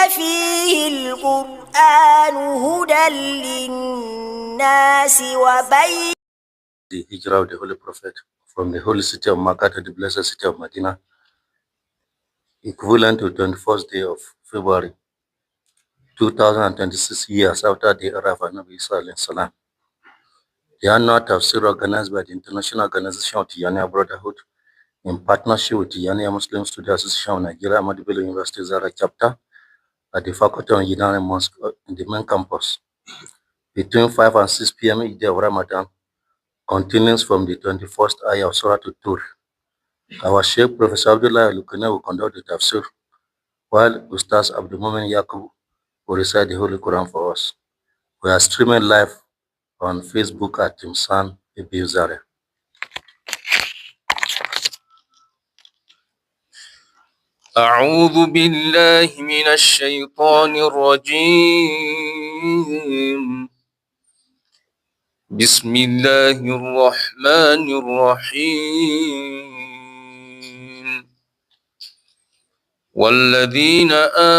فيه القرآن هدى للناس وبين the hijrah of the Holy Prophet from the holy city of Makkah to the blessed city of Medina, equivalent to 21st day of February, 2026 years after the era of Nabi Isa alayhi salam. The annual Tafseer organized by the International Organization of Tijaniya Brotherhood in partnership with Tijaniya Muslim Student Association of Nigeria, Ahmadu Bello University Zara chapter at the Faculty of Engineering Mosque in the main campus between 5 and 6 p.m. each day of Ramadan continues from the 21st ayah of Surah Tur. Our Sheikh Professor Abdullah Al-Lukane will conduct the tafsir, while Ustaz Abdul Mumin Yaqub will recite the Holy Quran for us. We are streaming live on Facebook at Timsan Ibizare. أعوذ بالله من الشيطان الرجيم بسم الله الرحمن الرحيم والذين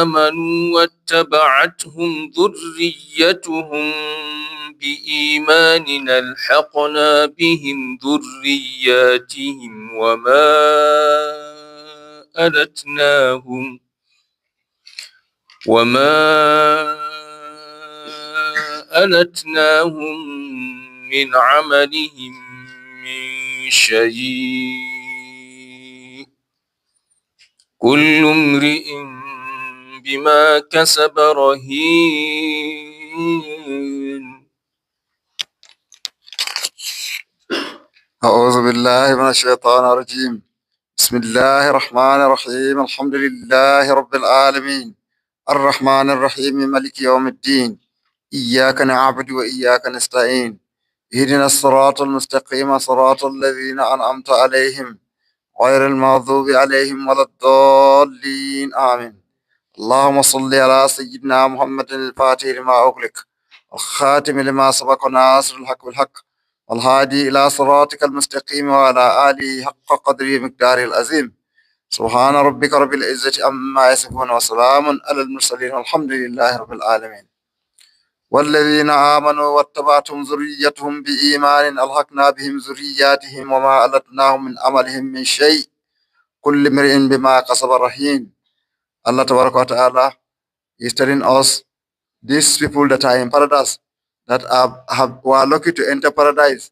آمنوا واتبعتهم ذريتهم بإيمان ألحقنا بهم ذرياتهم وما ألتناهم من عملهم من شيء كل امرئ بما كسب رهين أعوذ بالله من الشيطان الرجيم بسم الله الرحمن الرحيم الحمد لله رب العالمين الرحمن الرحيم مالك يوم الدين إياك نعبد وإياك نستعين اهدنا الصراط المستقيم صراط الذين أنعمت عليهم غير المغضوب عليهم ولا الضالين آمين اللهم صل على سيدنا محمد الفاتح لما أغلق الخاتم لما سبق ناصر الحق بالحق والهادي إلى صراطك المستقيم وعلى آله حق قدره مقداره العظيم سبحان ربك رب العزة عما يصفون وسلام على المرسلين والحمد لله رب العالمين والذين آمنوا واتبعتهم ذريتهم بإيمان ألحقنا بهم ذرياتهم وما ألتناهم من عملهم من شيء كل امرئ بما كسب رهين. Allah Tabaraka wa Ta'ala is telling us these people that are in paradise, that were lucky to enter paradise,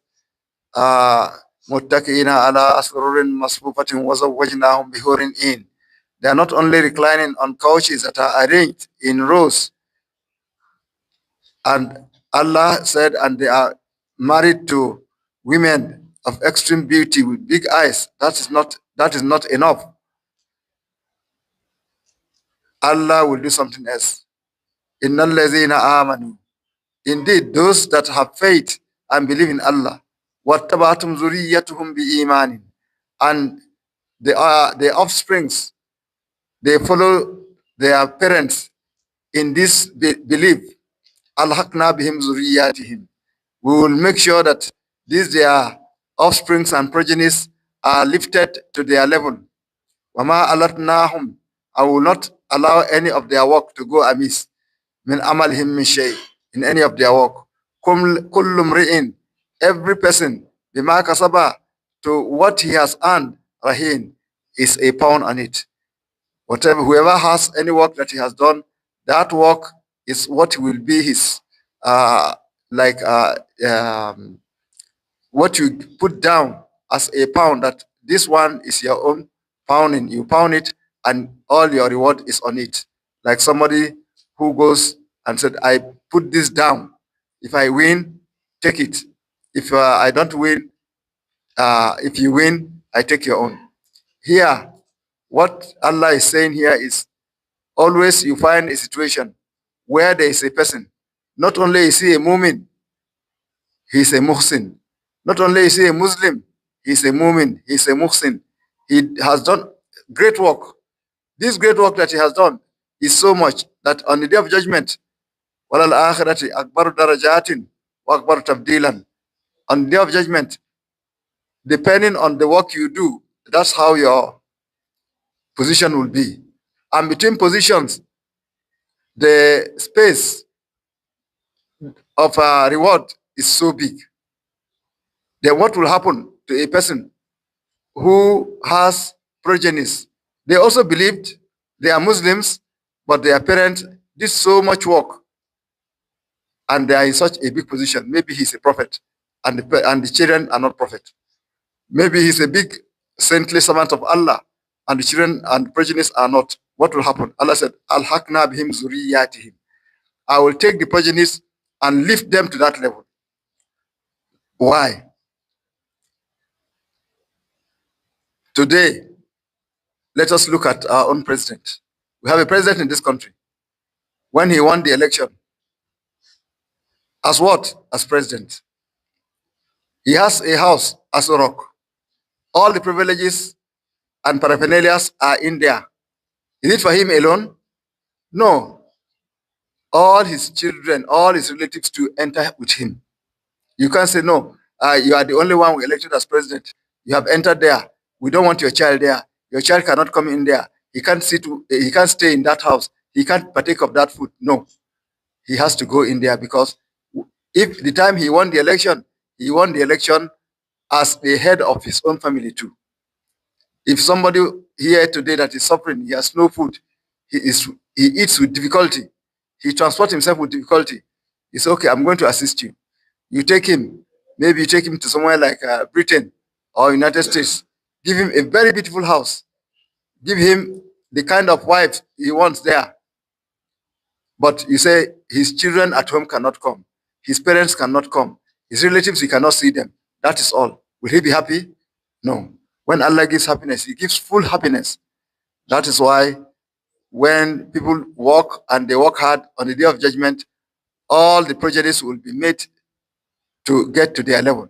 muttaqina ala asrurin masfufatin wa zawwajnahum bihurin in. They are not only reclining on couches that are arranged in rows, and Allah said, and they are married to women of extreme beauty with big eyes. That is not enough. Allah will do something else. Innal ladzina amanu. Indeed, those that have faith and believe in Allah, wattaba'tum zuriyatuhum bi-imanin, and their offsprings, they follow their parents in this belief. Alhaqna bihim zuriyatihim. We will make sure that these their offsprings and progenies are lifted to their level. Wama alatnahum. I will not allow any of their work to go amiss. Min amalihim min shay, in any of their work. Kullu mri'in, every person, bima kasaba, to what he has earned, rahin, is a pound on it. Whoever has any work that he has done, that work is what will be his, what you put down as a pound, that this one is your own pounding. You pound it and all your reward is on it. Like somebody who goes and said, I put this down. If I win, take it. If I don't win, if you win, I take your own. Here, what Allah is saying here is, always you find a situation where there is a person, not only is he a mu'min, he is a muhsin. Not only is he a Muslim, he is a mu'min, he is a muhsin. He has done great work. This great work that he has done is so much that on the day of judgment, walal akhirati akbaru darajatin wa akbaru tabdilan. On the day of judgment, depending on the work you do, that's how your position will be. And between positions, the space of reward is so big, then what will happen to a person who has progenies? They also believed they are Muslims, but their parents did so much work and they are in such a big position. Maybe he's a prophet and the children are not prophet. Maybe he's a big saintly servant of Allah and the children and progenies are not. What will happen? Allah said, Al-Hakna bihim zuriyatihim. I will take the progenies and lift them to that level. Why? Today, let us look at our own president. We have a president in this country. When he won the election, as what? As president. He has a house as a rock. All the privileges and paraphernalia are in there. Is it for him alone? No. All his children, all his relatives to enter with him. You can't say, no, you are the only one we elected as president. You have entered there. We don't want your child there. Your child cannot come in there. He can't he can't stay in that house. He can't partake of that food. No. He has to go in there because if the time he won the election as the head of his own family too. If somebody here today that is suffering, he has no food, he eats with difficulty, he transports himself with difficulty, he says, okay, I'm going to assist you. You take him, maybe you take him to somewhere like Britain or United States, give him a very beautiful house, give him the kind of wife he wants there. But you say his children at home cannot come, his parents cannot come, his relatives, he cannot see them. That is all. Will he be happy? No. When Allah gives happiness, he gives full happiness. That is why when people work and they work hard on the day of judgment, all the prejudice will be made to get to their level.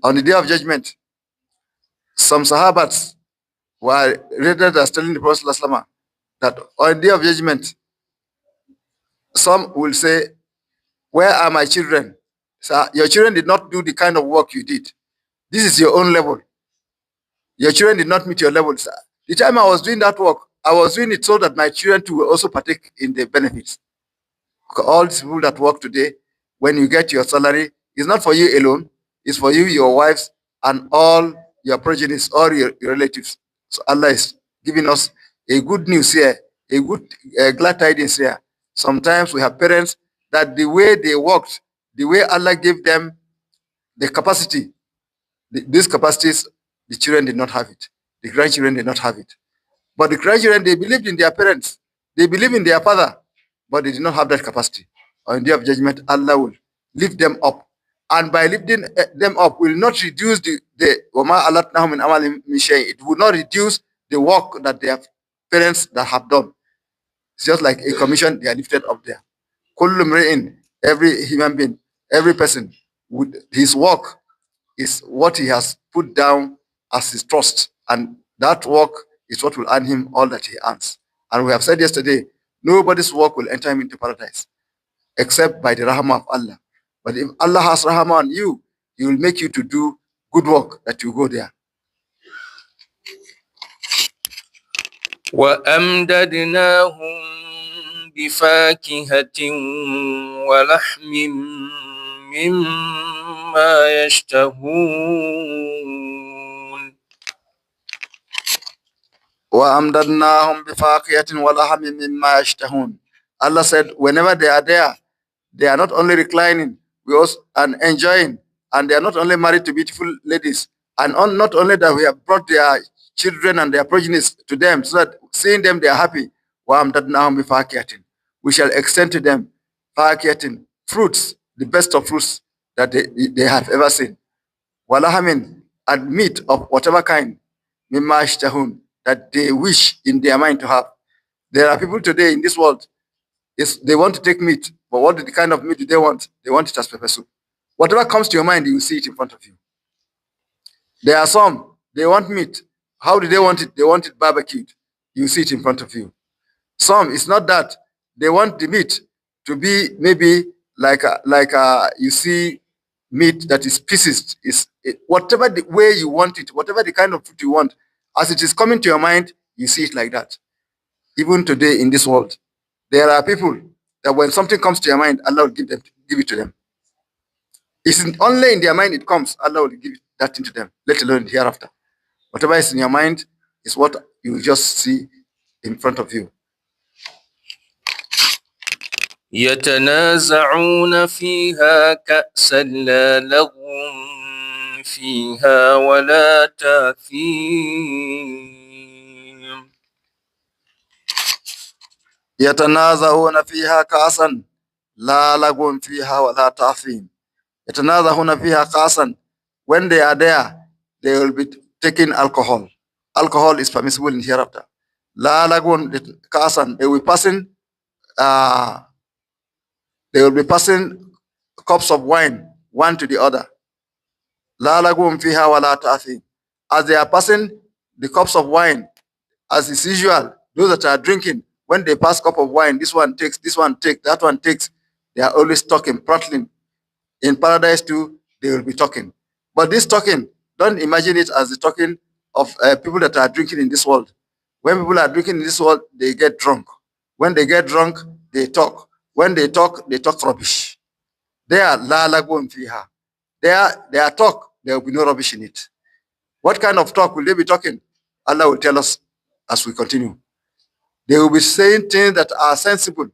On the day of judgment, some Sahabats were read as telling the Prophet ﷺ that on the day of judgment, some will say, where are my children? So your children did not do the kind of work you did. This is your own level. Your children did not meet your level. Sir. The time I was doing that work, I was doing it so that my children too will also partake in the benefits. All these people that work today, when you get your salary, it's not for you alone. It's for you, your wives, and all your progenies, all your relatives. So Allah is giving us a good news here, a good glad tidings here. Sometimes we have parents that the way they worked, the way Allah gave them the capacity, these capacities, the children did not have it. The grandchildren did not have it. But the grandchildren, they believed in their parents. They believe in their father, but they did not have that capacity. On the day of judgment, Allah will lift them up. And by lifting them up, will not reduce it will not reduce the work that their parents that have done. It's just like a commission, they are lifted up there. Every human being, every person, his work is what he has put down as his trust. And that work is what will earn him all that he earns. And we have said yesterday, nobody's work will enter him into paradise except by the rahmah of Allah. But if Allah has rahmah on you, He will make you to do good work that you go there. وأمددناهم بفاكهة ولحم مما يشتهون وَأَمْدَدْنَاهُمْ بِفَاكِهَةٍ وَلَحْمٍ مِّمَّا يَشْتَهُونَ. Allah said, whenever they are there, they are not only reclining and enjoying, and they are not only married to beautiful ladies, and not only that, we have brought their children and their progenies to them, so that seeing them, they are happy. وَأَمْدَدْنَاهُمْ بِفَاكِهَةٍ. We shall extend to them فَاكِهَةٍ, fruits, the best of fruits that they have ever seen. وَلَحْمٍ, and meat of whatever kind, مِّمَّا يَشْتَهُونَ, that they wish in their mind to have. There are people today in this world, they want to take meat, but what the kind of meat do they want? They want it as pepper soup. Whatever comes to your mind, you will see it in front of you. There are some, they want meat. How do they want it? They want it barbecued. You see it in front of you. Some, it's not that. They want the meat to be maybe like you see meat that is pieces. Whatever the way you want it, whatever the kind of food you want, as it is coming to your mind, you see it like that. Even today in this world, There are people that when something comes to your mind, Allah will give it to them. It's only in their mind it comes, Allah will give that into them, let alone hereafter. Whatever is in your mind is what you just see in front of you. يتنازعون فيها كأسا لا لغو فيها ولا تأثيم يتنازعون فيها كأسا لا لغو فيها ولا تأثيم. يتنازعون فيها كأسا. When they are there, they will be taking alcohol. Alcohol is permissible in hereafter. لا لغو كأسا. They will be passing cups of wine one to the other. لا لغو فيها ولا تأثيم. As they are passing the cups of wine, as is usual, those that are drinking, when they pass cup of wine, this one takes, that one takes, they are always talking, prattling. In paradise too, they will be talking. But this talking, don't imagine it as the talking of people that are drinking in this world. When people are drinking in this world, they get drunk. When they get drunk, they talk. When they talk rubbish. There, la lagwun fiha. Their talk, there will be no rubbish in it. What kind of talk will they be talking? Allah will tell us as we continue. They will be saying things that are sensible.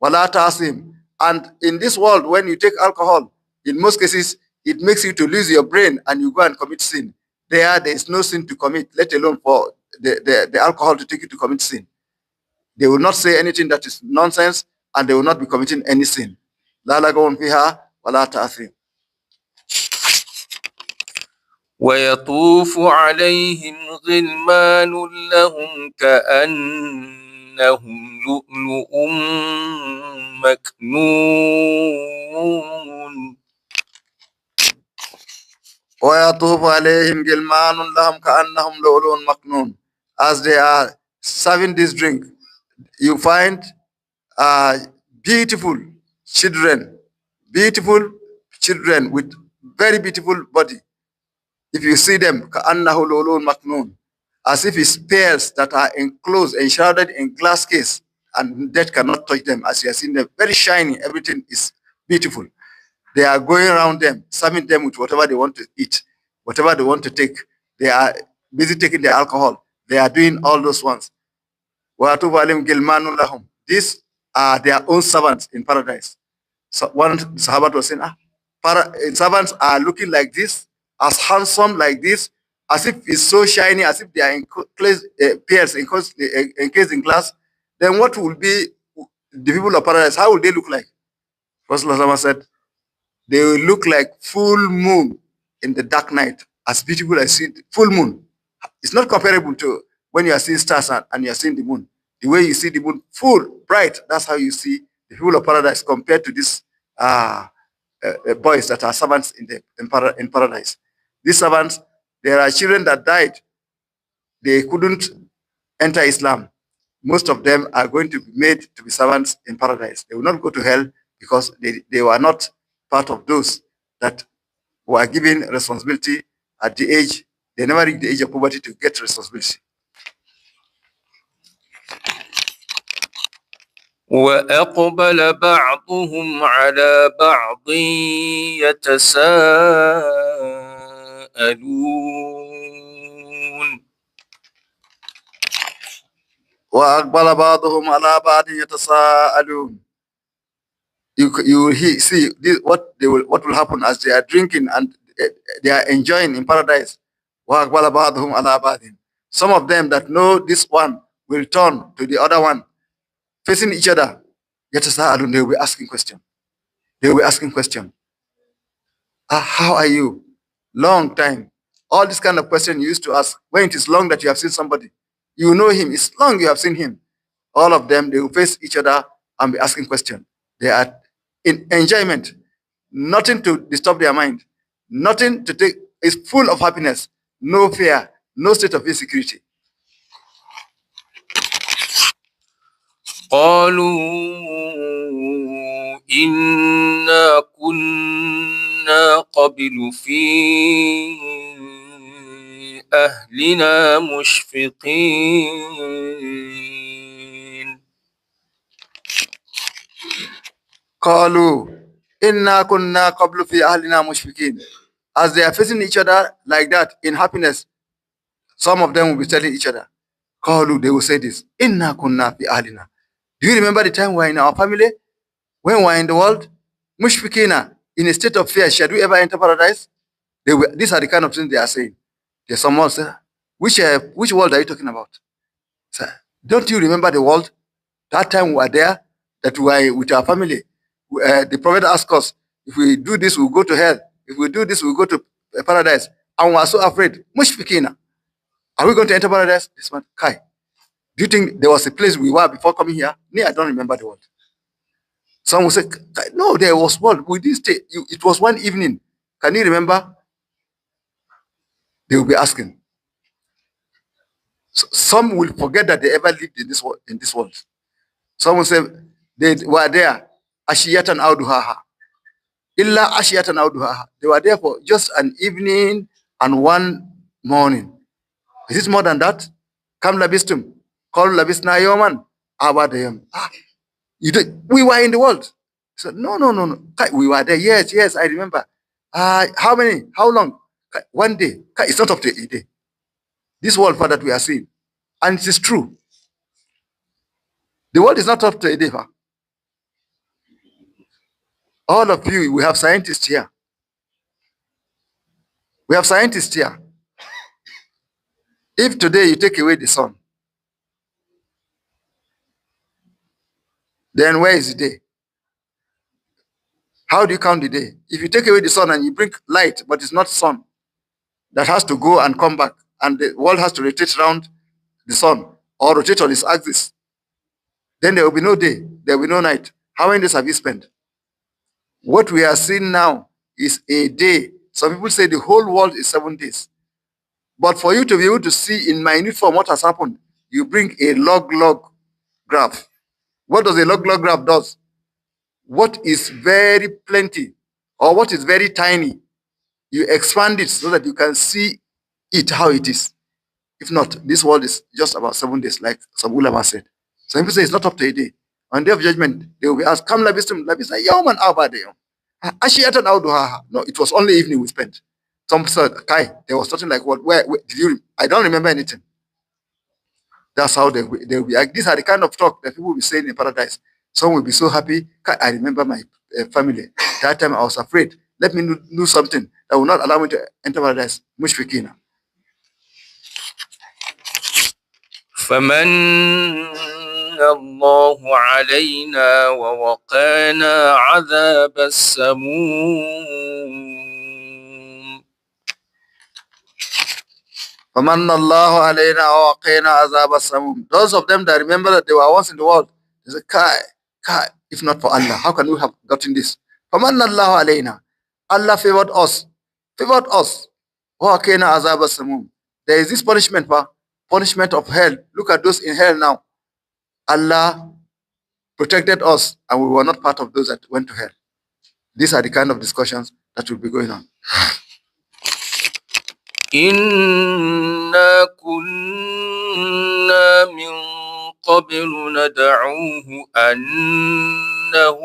Wala ta'asim. And in this world, when you take alcohol, in most cases, it makes you to lose your brain and you go and commit sin. There is no sin to commit, let alone for the alcohol to take you to commit sin. They will not say anything that is nonsense and they will not be committing any sin. La lagawun fiha wala ta'asim. ويطوف عليهم غلمان لهم كأنهم لؤلؤ مكنون ويطوف عليهم غلمان لهم كأنهم لؤلؤ مكنون. As they are serving this drink, you find beautiful children with very beautiful body. If you see them, كأنه لؤلؤ مكنون, as if it's pearls that are enclosed, enshrouded in glass case, and death cannot touch them. As you are seeing them, very shiny, everything is beautiful. They are going around them, serving them with whatever they want to eat, whatever they want to take. They are busy taking the alcohol. They are doing all those ones. These are their own servants in paradise. So one Sahabat was saying, servants are looking like this, as handsome like this, as if it's so shiny, as if they are pearls encased in glass. Then what will be the people of paradise? How will they look like? Rasulullah said, they will look like full moon in the dark night, as beautiful as full moon. It's not comparable to when you are seeing stars and you are seeing the moon. The way you see the moon, full, bright, that's how you see the people of paradise compared to these boys that are servants in paradise. These servants, there are children that died. They couldn't enter Islam. Most of them are going to be made to be servants in paradise. They will not go to hell because they were not part of those that were given responsibility at the age. They never reached the age of poverty to get responsibility. وأقبل بعضهم على بعض يتساءلون وأقبل بعضهم على بعض يتساءلون. You see this, what will happen as they are drinking and they are enjoying in paradise. وأقبل بعضهم على بعض. Some of them that know this one will turn to the other one, facing each other. يتساءلون. They will be asking question. How are you? Long time. All this kind of question you used to ask when it is long that you have seen somebody. You know him. It's long you have seen him. All of them, they will face each other and be asking questions. They are in enjoyment. Nothing to disturb their mind. Nothing to take. It's full of happiness. No fear. No state of insecurity. قالوا إنا كنا قبل في أهلنا مشفقين قالوا إنا كنا قبل في أهلنا مشفقين. As they are facing each other like that in happiness, some of them will be telling each other, قالوا, they will say this, إنا كنا في أهلنا. Do you remember the time we were in our family? When we were in the world? Mushfikina, in a state of fear, shall we ever enter paradise? These are the kind of things they are saying. There's someone say, which world are you talking about? Sir, don't you remember the world? That time we were there, that we were with our family. The prophet asked us, if we do this, we'll go to hell. If we do this, we'll go to paradise. And we are so afraid. Mushfikina. Are we going to enter paradise? This one, Kai. Do you think there was a place we were before coming here? Me, I don't remember the world. Some will say, no, there was world. We didn't stay. It was one evening. Can you remember? They will be asking. So some will forget that they ever lived in this world. Some will say they were there. Ashiyatan awduhaha. Illa ashiyatan awduhaha. They were there for just an evening and one morning. Is it more than that? Kam labistum. Call labisna yoman. Abadayam. We were in the world. So no. We were there. Yes, I remember. How many? How long? One day. It's not up to a day. This world that we are seeing. And it is true. The world is not up to a day. All of you, we have scientists here. We have scientists here. If today you take away the sun, then where is the day? How do you count the day? If you take away the sun and you bring light, but it's not sun, that has to go and come back, and the world has to rotate around the sun or rotate on its axis, then there will be no day, there will be no night. How many days have you spent? What we are seeing now is a day. Some people say the whole world is 7 days. But for you to be able to see in minute form what has happened, you bring a log graph. What does a log graph does? What is very plenty or what is very tiny, you expand it so that you can see it how it is. If not, this world is just about 7 days, like some ulama said. Some people say it's not up to a day. On day of judgment, they will be asked, Kam labistum labisa yawman abadayum. Ashiyatan awduhaha. No, it was only evening we spent. Some said, Kai, there was something like what? Where did you? I don't remember anything. That's how they will be. These are the kind of talk that people will be saying in paradise. Some will be so happy. Kai, I remember my family. That time I was afraid. Let me do something that will not allow me to enter paradise. Mushfikina. فمن الله علينا ووقانا عذاب السموم. فمن الله علينا ووقانا عذاب السموم. Those of them that remember that they were once in the world, they say, Kai, if not for Allah, how can we have gotten this? فمن الله علينا. Allah favored us. ووقانا عذاب السموم. There is this punishment of hell. Look at those in hell now. Allah protected us and we were not part of those that went to hell. These are the kind of discussions that will be going on. إنا كنا من قبل ندعوه أنه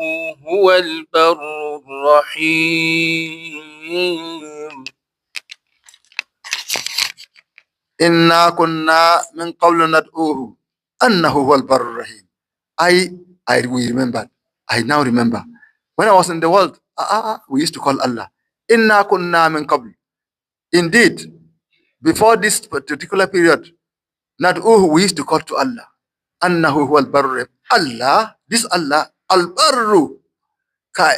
هو البر الرحيم. إنا كنا من قبل ندعوه أنه هو البر الرحيم. We remember. I now remember. When I was in the world, we used to call Allah. Inna kunna min qabl. Indeed, before this particular period, nad'uhu, we used to call to Allah. Annahu huwal barr. Allah, this Allah, al-barru. Kai,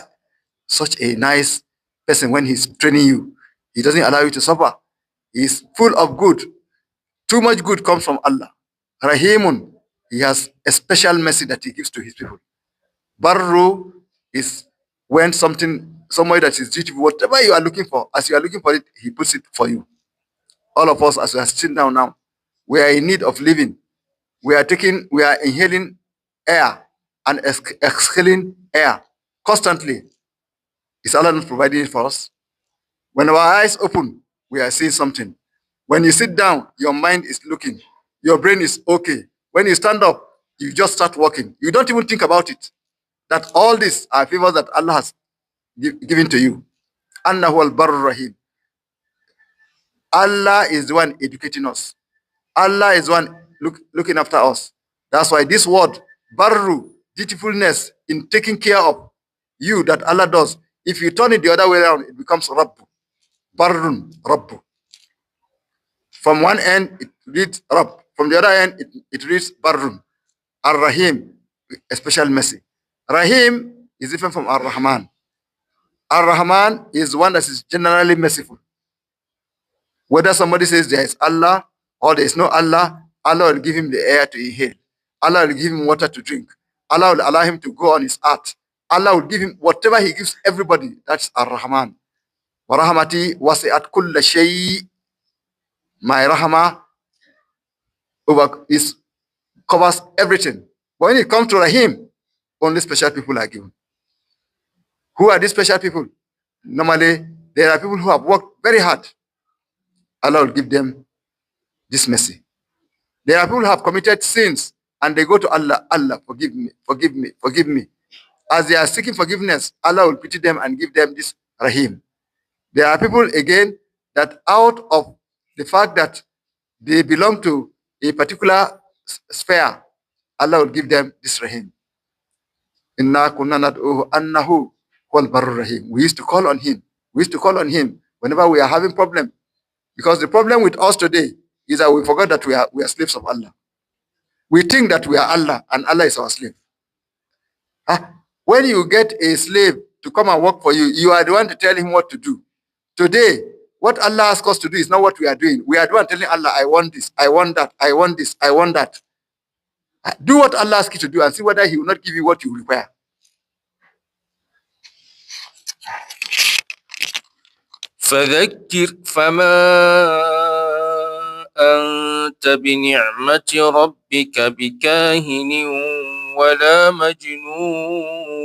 such a nice person. When he's training you, he doesn't allow you to suffer. He's full of good. Too much good comes from Allah. Rahimun, he has a special mercy that he gives to his people. Barru is when somebody that is dutiful, whatever you are looking for, as you are looking for it, he puts it for you. All of us, as we are sitting down now, we are in need of living. We are inhaling air and exhaling air constantly. Is Allah not providing it for us? When our eyes open, we are seeing something. When you sit down, your mind is looking. Your brain is okay. When you stand up, you just start walking. You don't even think about it. that all these are favors that Allah has given to you. Annahu al-Barr Rahim. Allah is the one educating us. Allah is the one looking after us. That's why this word, Barru, dutifulness in taking care of you that Allah does. If you turn it the other way around, it becomes Rabbu. Barrun, Rabbu. From one end, it reads Rabb. From the other end, it reads Barrun. Ar-Rahim, a special mercy. Rahim is different from Ar-Rahman. Ar-Rahman is one that is generally merciful. Whether somebody says there is Allah or there is no Allah, Allah will give him the air to inhale. Allah will give him water to drink. Allah will allow him to go on his earth. Allah will give him whatever he gives everybody. That's Ar-Rahman. Wa rahmati wasi'at kulla shay. My rahmah covers everything. But when it comes to Rahim, only special people are given. Who are these special people? Normally, there are people who have worked very hard. Allah will give them this mercy. There are people who have committed sins and they go to Allah, Allah, forgive me, forgive me, forgive me. As they are seeking forgiveness, Allah will pity them and give them this Rahim. There are people, again, that out of the fact that they belong to a particular sphere, Allah will give them this Rahim. Inna kunna nad'uhu annahu huwal barrur rahim. We used to call on him. We used to call on him whenever we are having problem. Because the problem with us today is that we forgot that we are slaves of Allah. We think that we are Allah and Allah is our slave. When you get a slave to come and work for you, you are the one to tell him what to do. Today, what Allah asks us to do is not what we are doing. We are the one telling Allah, I want this, I want that, I want this, I want that. Do what Allah asks you to do and see whether he will not give you what you require. فذكر فما أنت بنعمة ربك بكاهن ولا مجنون.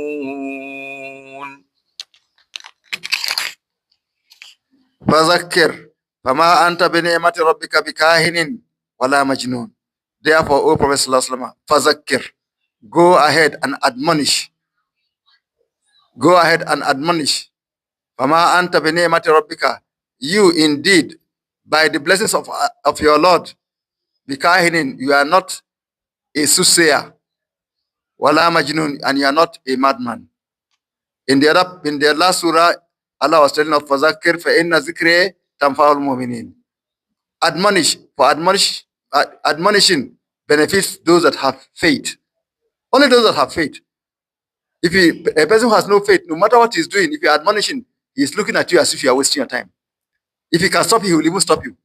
فذكر فما أنت بنعمة ربك بكاهن ولا مجنون. Therefore, O Prophet Sallallahu Alaihi Wasallam, فذكر, go ahead and admonish. Go ahead and admonish. فما أنت بنعمة ربك, you indeed, by the blessings of your Lord, بكاهن, you are not a soothsayer, ولا مجنون, and you are not a madman. In the last surah, Allah was telling us, فذكر فإن ذكري تنفع المؤمنين. Admonish, for admonishing benefits those that have faith. Only those that have faith. If a person who has no faith, no matter what he's doing, if you're admonishing, he's looking at you as if you are wasting your time. If he can stop you, he will even stop you.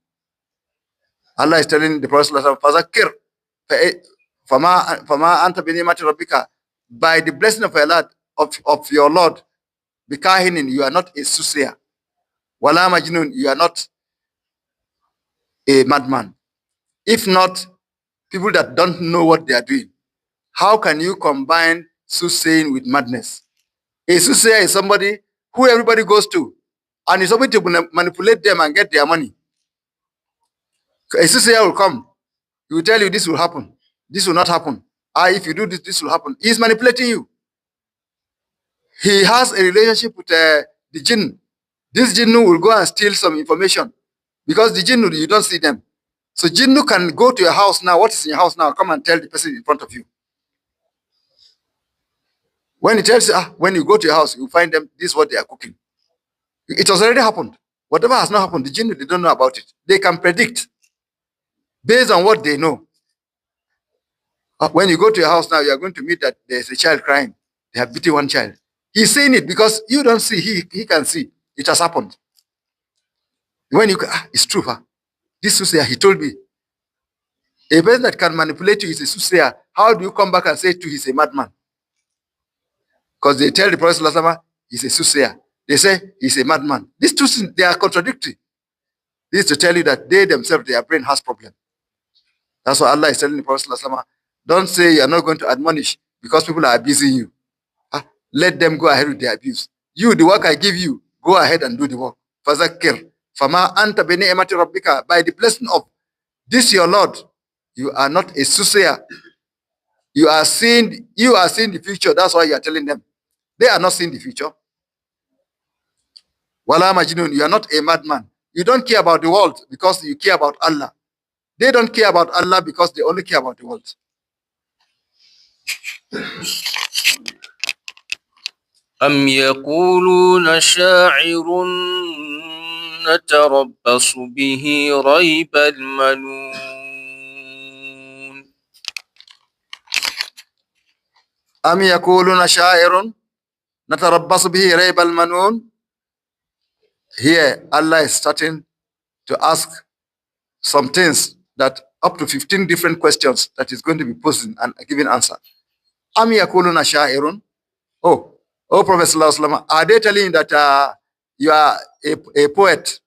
Allah is telling the Prophet, فَذَكِّرْ فَمَا أَنْتَ بِنِعْمَةِ رَبِّكَ, by the blessing of your Lord, of your Lord, بِكَاهِنٍ, you are not a soothsayer. وَلَا مَجْنُونَ, you are not a madman. If not, people that don't know what they are doing, how can you combine soothsaying with madness? A soothsayer is somebody who everybody goes to, and is able to manipulate them and get their money. A soothsayer will come. He will tell you this will happen. This will not happen. If you do this, this will happen. He is manipulating you. He has a relationship with the jinn. This jinnu will go and steal some information. Because the jinnu, you don't see them. So jinnu can go to your house now. What is in your house now? Come and tell the person in front of you. When he tells you, when you go to your house, you find them, this is what they are cooking. It has already happened. Whatever has not happened, the jinnu, they don't know about it. They can predict based on what they know. When you go to your house now, you are going to meet that there's a child crying. They have beaten one child. He's saying it because you don't see, he can see. It has happened. When you it's true, this soothsayer, he told me. A person that can manipulate you is a soothsayer. How do you come back and say to he's a madman? Because they tell the Prophet ﷺ, he's a soothsayer. They say he's a madman. These two things, they are contradictory. This is to tell you that they themselves, their brain has problem. That's why Allah is telling the Prophet ﷺ, don't say you are not going to admonish because people are abusing you. Let them go ahead with their abuse. You, the work I give you, go ahead and do the work. Fazakir, fama anta bini'mati rabbika, by the blessing of this your Lord, you are not a soothsayer. You are seeing the future. That's why you are telling them. They are not seeing the future. Wala majnun, you are not a madman. You don't care about the world because you care about Allah. They don't care about Allah because they only care about the world. أم يقولون شاعر نتربص به ريب المنون أم يقولون شاعر نتربص به ريب المنون. Here Allah is starting to ask some things that up to 15 different questions that is going to be posed and given answer. Am yakuluna sha'irun. Oh Prophet Sallallahu Alaihi Wasallam, are they telling you that you are a poet?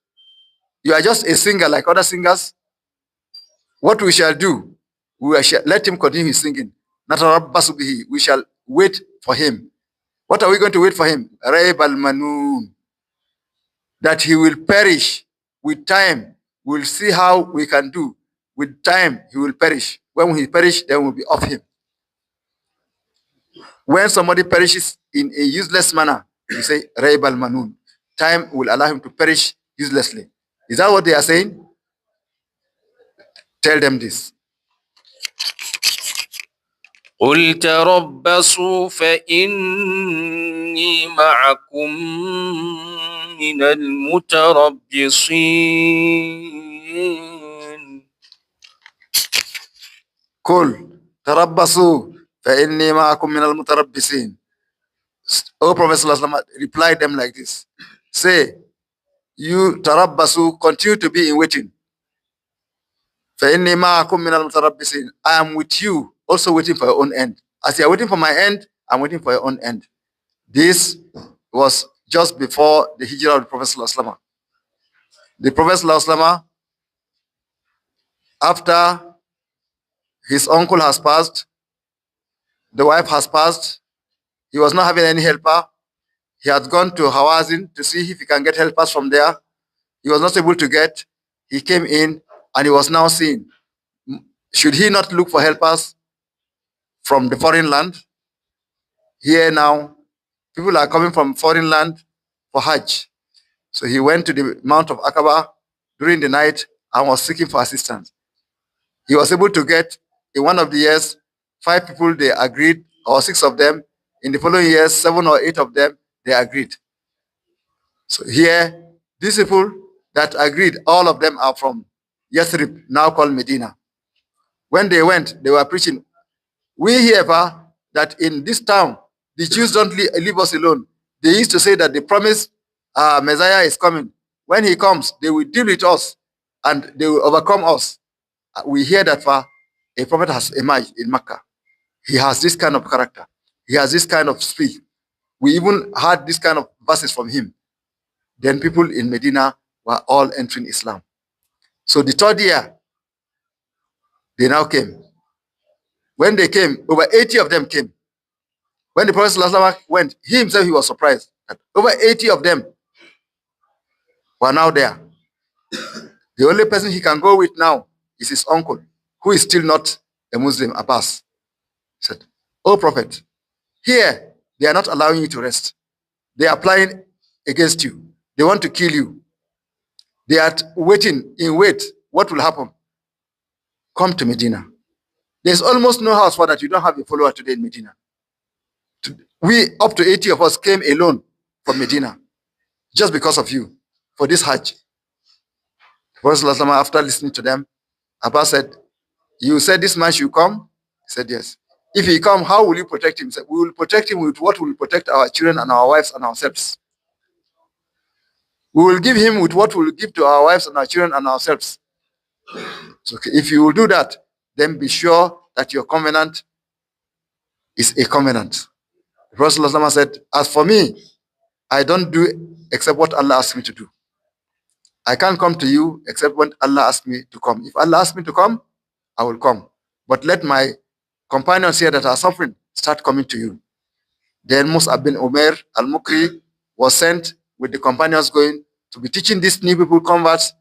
You are just a singer like other singers? What we shall do, we shall let him continue his singing. Natarabbasu bihi. We shall wait for him. What are we going to wait for him? Raib al-manun. That he will perish with time. We'll see how we can do. With time, he will perish. When he perish, then we'll be off him. When somebody perishes in a useless manner, we say, Raib al-manun. Time will allow him to perish uselessly. Is that what they are saying? Tell them this. قل تربصوا فإني معكم من المتربصين. قل تربصوا فإني معكم من المتربصين. O Prophet Sallallahu Alaihi Wasallam, reply them like this. Say, you tarabbasu, continue to be in waiting. فإني معكم من المتربصين. I am with you, also waiting for your own end. As you are waiting for my end, I'm waiting for your own end. This was just before the hijrah of the Prophet Sallallahu Alaihi Wasallam. The Prophet Sallallahu Alaihi Wasallam, after his uncle has passed, the wife has passed, he was not having any helper. He had gone to Hawazin to see if he can get helpers from there. He was not able to get. He came in and he was now seeing, should he not look for helpers from the foreign land? Here now, people are coming from foreign land for Hajj. So he went to the Mount of Aqaba during the night and was seeking for assistance. He was able to get, in one of the years, 5 people they agreed, or 6 of them. In the following years, 7 or 8 of them, they agreed. So here, these people that agreed, all of them are from Yathrib, now called Medina. When they went, they were preaching. We hear that in this town, the Jews don't leave us alone. They used to say that the promised Messiah is coming. When he comes, they will deal with us and they will overcome us. We hear that a prophet has emerged in Mecca. He has this kind of character. He has this kind of speech. We even heard this kind of verses from him. Then people in Medina were all entering Islam. So the 3rd year, they now came. When they came, over 80 of them came. When the Prophet ﷺ went, he himself, he was surprised that over 80 of them were now there. The only person he can go with now is his uncle, who is still not a Muslim, Abbas. He said, "Oh Prophet, here they are not allowing you to rest. They are applying against you. They want to kill you. They are waiting in wait. What will happen? Come to Medina. There's almost no house for that you don't have a follower today in Medina. We, up to 80 of us, came alone from Medina just because of you for this Hajj." The Prophet ﷺ, after listening to them, Abbas said, "You said this man should come?" He said, "Yes. If he come, how will you protect him?" He said, "We will protect him with what will protect our children and our wives and ourselves. We will give him with what we will give to our wives and our children and ourselves. So if you will do that, then be sure that your covenant is a covenant." The Prophet ﷺ said, "As for me, I don't do except what Allah asks me to do. I can't come to you except when Allah asks me to come. If Allah asks me to come, I will come. But let my companions here that are suffering start coming to you." Then Mus'ab bin Umair al-Mukri was sent with the companions going to be teaching these new people converts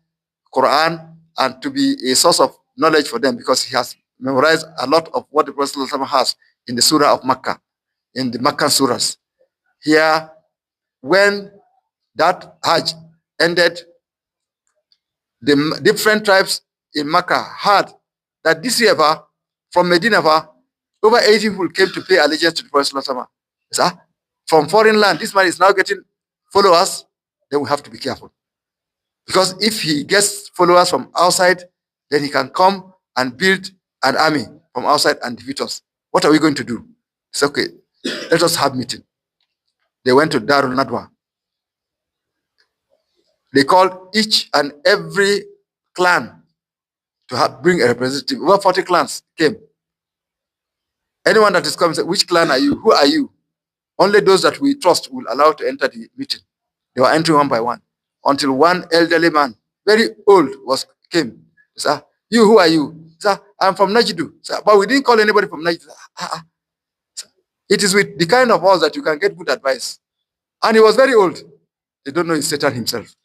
Quran and to be a source of knowledge for them because he has memorize a lot of what the Prophet ﷺ has in the Surah of Makkah, in the Meccan surahs. Here, when that Hajj ended, the different tribes in Makkah heard that this year, from Medina, over 80 people came to pay allegiance to the Prophet ﷺ. From foreign land, this man is now getting followers, then we have to be careful. Because if he gets followers from outside, then he can come and build an army from outside and defeat us. What are we going to do? It's okay. Let us have meeting. They went to Darul Nadwa. They called each and every clan to bring a representative. Over 40 clans came. Anyone that is coming said, which clan are you? Who are you? Only those that we trust will allow to enter the meeting. They were entering one by one until one elderly man, very old, came. He said, you, who are you? He said, I'm from Najdu. Said, but we didn't call anybody from Najdu. It is with the kind of us that you can get good advice. And he was very old. They don't know he's Satan himself.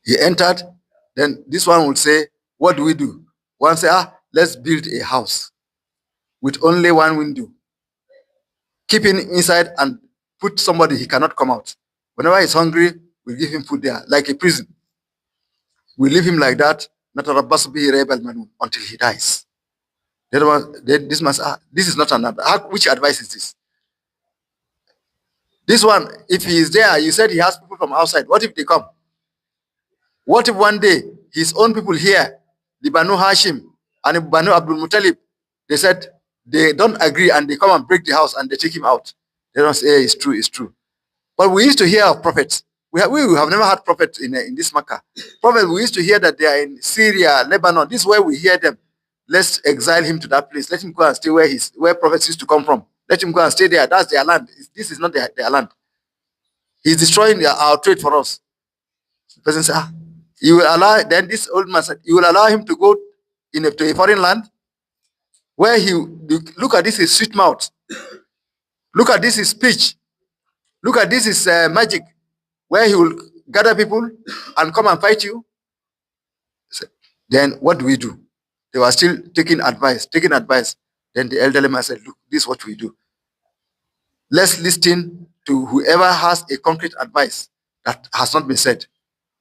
He entered, then this one would say, what do we do? One say, let's build a house with only one window. Keep him inside and put somebody, he cannot come out. Whenever he's hungry, we give him food there, like a prison. We leave him like that, until he dies. This is not another. Which advice is this? This one, if he is there, you said he has people from outside. What if they come? What if one day his own people here, the Banu Hashim and Banu Abdul Muttalib, they said they don't agree and they come and break the house and they take him out? They don't say, hey, it's true, it's true. But we used to hear of prophets. We have never had prophets in this Makkah. Prophets, we used to hear that they are in Syria, Lebanon. This is where we hear them. Let's exile him to that place. Let him go and stay where prophets used to come from. Let him go and stay there. That's their land. This is not their land. He's destroying our trade for us. The person said, you will allow, then this old man said, you will allow him to go to a foreign land where look at this, his sweet mouth. Look at this, his speech. Look at this, his magic, where he will gather people and come and fight you. Then what do we do? They were still taking advice. Then the elderly man said, look, this is what we do. Let's listen to whoever has a concrete advice that has not been said.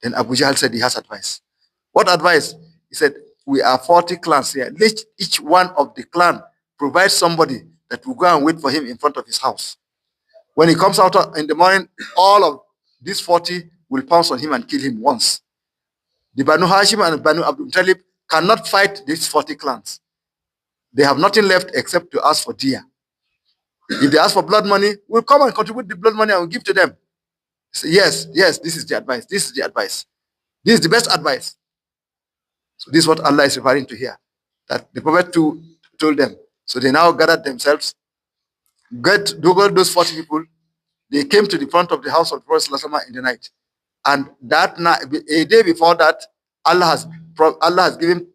Then Abu Jahl said he has advice. What advice? He said, we are 40 clans here. Let each one of the clan provide somebody that will go and wait for him in front of his house. When he comes out in the morning, all of these 40 will pounce on him and kill him once. The Banu Hashim and Banu Abdul Muttalib cannot fight these 40 clans. They have nothing left except to ask for diya. If they ask for blood money, we'll come and contribute the blood money and we'll give to them. Say, yes, this is the advice. This is the advice. This is the best advice. So this is what Allah is referring to here. That the Prophet told them. So they now gathered themselves, those 40 people, they came to the front of the house of the Prophet ﷺ in the night. And that night, a day before that, Allah has given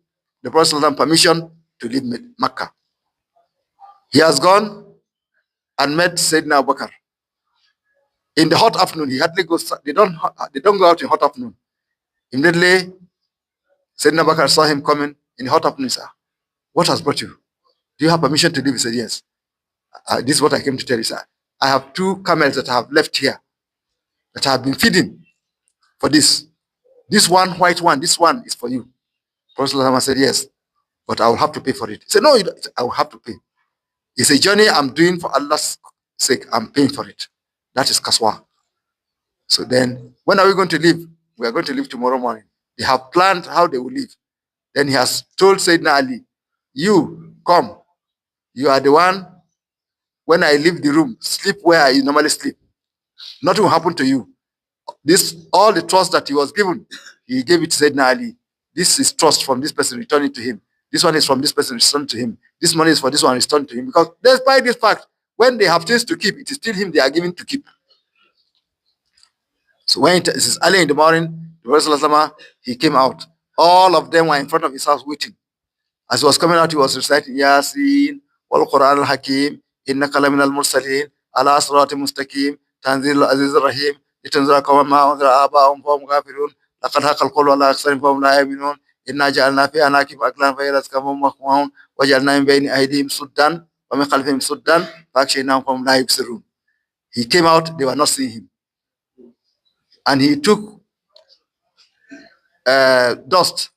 the Prophet ﷺ permission to leave Makkah. He has gone and met Sayyidina Abu Bakr. In the hot afternoon, he hardly goes, they don't go out in hot afternoon. Immediately, Sayyidina Abu Bakr saw him coming in the hot afternoon. He said, what has brought you? Do you have permission to leave? He said, yes. This is what I came to tell you, sir. I have 2 camels that I have left here that I have been feeding for this. This one, white one, this one is for you. Prophet said, yes, but I will have to pay for it. He said, no, I will have to pay. It's a journey I'm doing for Allah's sake. I'm paying for it. That is Kaswa. So then, when are we going to leave? We are going to leave tomorrow morning. They have planned how they will leave. Then he has told Sayyidina Ali, you come. You are the one, when I leave the room, sleep where I normally sleep. Nothing will happen to you. All the trust that he was given, he gave it to Sayyidina Ali. This is trust from this person, returning to him. This one is from this person, returned to him. This money is for this one, returned to him. Because despite this fact, when they have things to keep, it is still him they are giving to keep. So when it is early in the morning, the Prophet he came out. All of them were in front of his house waiting. As he was coming out, he was reciting Yasin, wal Quran al-Hakim, innaka lamin al-mursalin, ala sirati mustaqim, tanzil al-aziz al-rahim, litanzira qawman ma unzira aba'ahum fahum ghafilun, laqad haqa al-qawlu ala aktharihim fahum la yu'minun, إنا جعلنا في أعناقهم أغلالا فهي تسكبهم مخمهم وجعلنا من بين أيديهم سدا ومن خلفهم سدا فأغشيناهم فهم لا يبصرون. He came out, they were not seeing him. And he took dust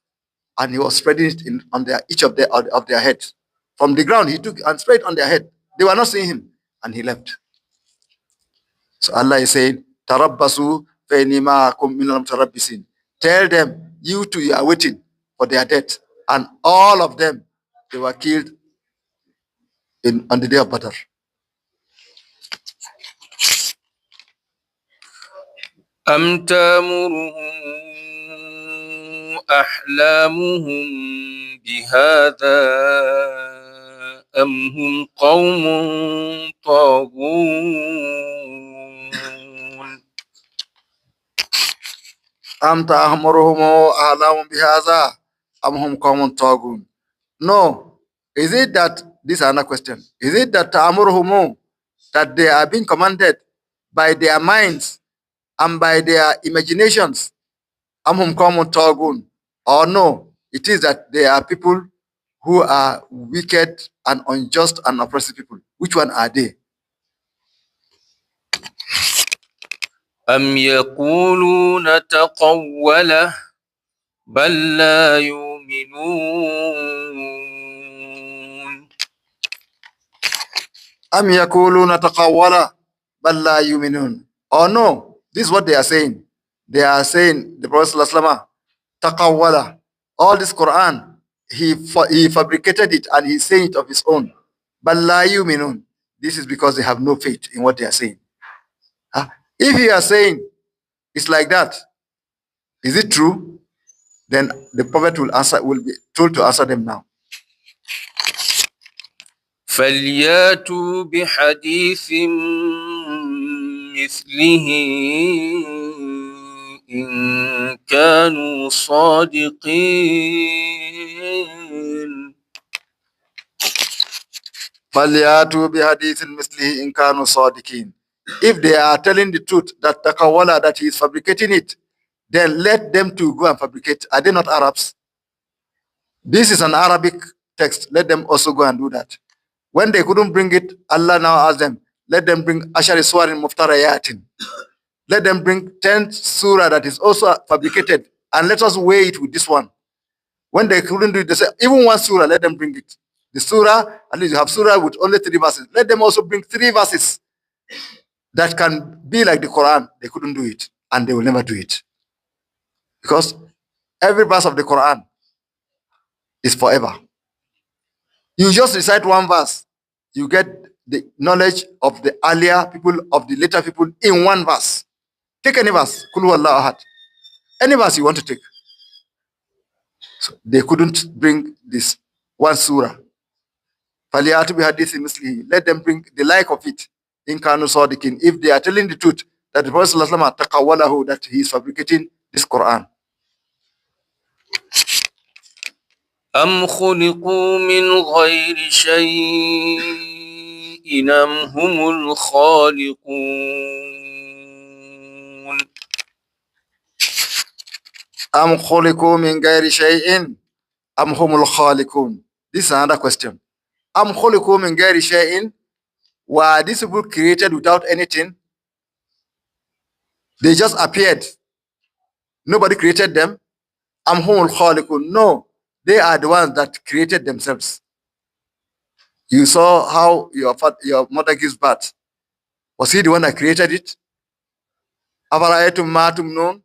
and he was spreading it on each of their heads. From the ground, he took and spread on their head. They were not seeing him. And he left. So Allah is saying, Tarabbasu fe'inima kum minal mutarabbisin. Tell them, you too, you are waiting for their death. And all of them, they were killed on the day of Badr. أم تامرهم أحلامهم بهذا أم هم قوم طاغون أم تأمرهم أحلامهم بهذا أم هم قوم طاغون. No. Is it that, this is another question, is it that ta'amuruhumu, that they are being commanded by their minds and by their imaginations, amhum qawmun taghun, or no, it is that they are people who are wicked and unjust and oppressive people? Which one are they? أم يقولون تقوله بل لا يؤمنون Am yakuluna taqawwala bal la yu'minun. Or no, this is what they are saying. They are saying, the Prophet ﷺ, taqawwala, all this Quran, he fabricated it and he's saying it of his own. Bal la yu'minun. This is because they have no faith in what they are saying. If you are saying it's like that, is it true? Then the Prophet will be told to answer them now. فلياتوا بحديث مثله إن كانوا صادقين. فلياتوا بحديث مثله إن كانوا صادقين. If they are telling the truth that Takawala, that he is fabricating it, then let them to go and fabricate. Are they not Arabs? This is an Arabic text. Let them also go and do that. When they couldn't bring it, Allah now asked them, let them bring Ashari Suwarin Muftarayatin. Let them bring 10 surah that is also fabricated, and let us weigh it with this one. When they couldn't do it, they said, even one surah, let them bring it. The surah, at least you have surah with only 3 verses. Let them also bring 3 verses that can be like the Quran. They couldn't do it, and they will never do it. Because every verse of the Quran is forever. You just recite one verse, you get the knowledge of the earlier people, of the later people in one verse. Take any verse, Kul Huwallahu Ahad. Any verse you want to take. So they couldn't bring this one surah. Let them bring the like of it in Kanu Sadiqin. If they are telling the truth, that the Prophet ﷺ, that he is fabricating this Quran. أم خلقوا من غير شيء أم هم الخالقون. أم خلقوا من غير شيء أم هم الخالقون. This is another question. Am خلقوا من غير شيء. Were these people created without anything? They just appeared. Nobody created them. Am humul khaliqun. No, they are the ones that created themselves. You saw how your mother gives birth. Was he the one that created it? Afara'aytum ma tumnun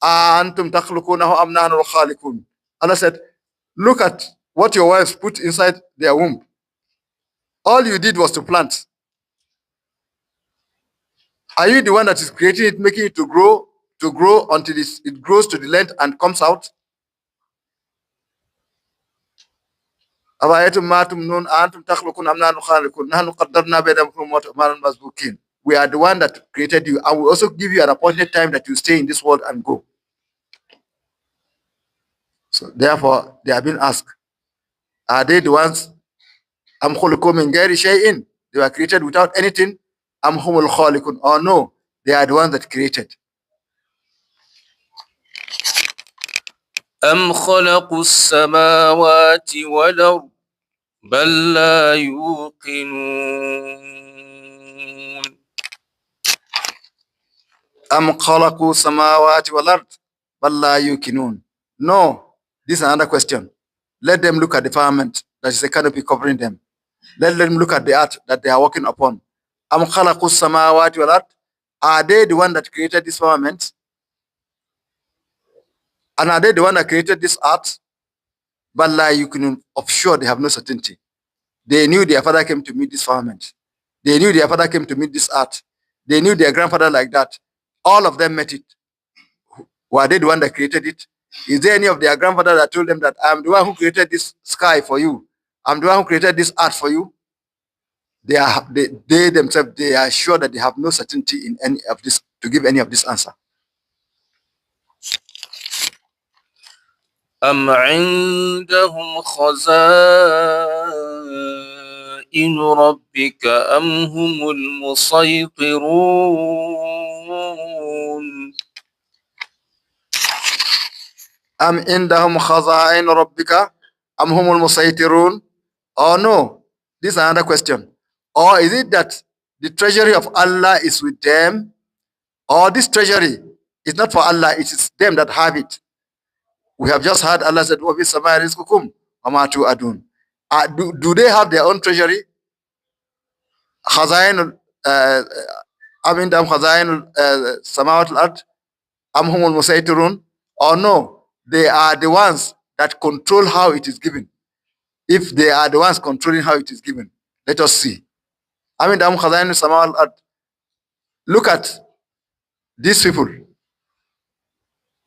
antum takhluqunahu am nahnu al-khaliqun. Allah said, look at what your wives put inside their womb. All you did was to plant. Are you the one that is creating it, making it to grow until it grows to the length and comes out? We are the one that created you, and we also give you an appointed time that you stay in this world and go. So therefore, they are being asked, are they the ones? They were created without anything. Or no, they are the ones that created. أم خلقوا السماوات والأرض بل لا يوقنون أم خلقوا السماوات والأرض بل لا يوقنون. No, this is another question. Let them look at the firmament that is a canopy covering them. Let them look at the earth that they are walking upon. Am khalaqu samawati wal ard. Are they the one that created this firmament? And are they the one that created this earth? But la yukinun, of sure they have no certainty. They knew their father came to meet this firmament. They knew their father came to meet this earth. They knew their grandfather like that. All of them met it. Were they the one that created it? Is there any of their grandfather that told them that I'm the one who created this sky for you? I'm the one who created this earth for you? They themselves, they are sure that they have no certainty in any of this to give any of this answer. أم عندهم خزائن ربك أم هم المسيطرون Am indahum khaza'in rabbika am humul musaytirun? Or no, this is another question. Or is it that the treasury of Allah is with them? Or this treasury is not for Allah, it is them that have it. We have just heard Allah said, "Wa fis samai rizqukum wa ma tu'adun." Do they have their own treasury? Khazain am indahum khazain samawat al-ard am humul musaytirun? Or no, they are the ones that control how it is given. If they are the ones controlling how it is given, let us see. I mean, look at these people.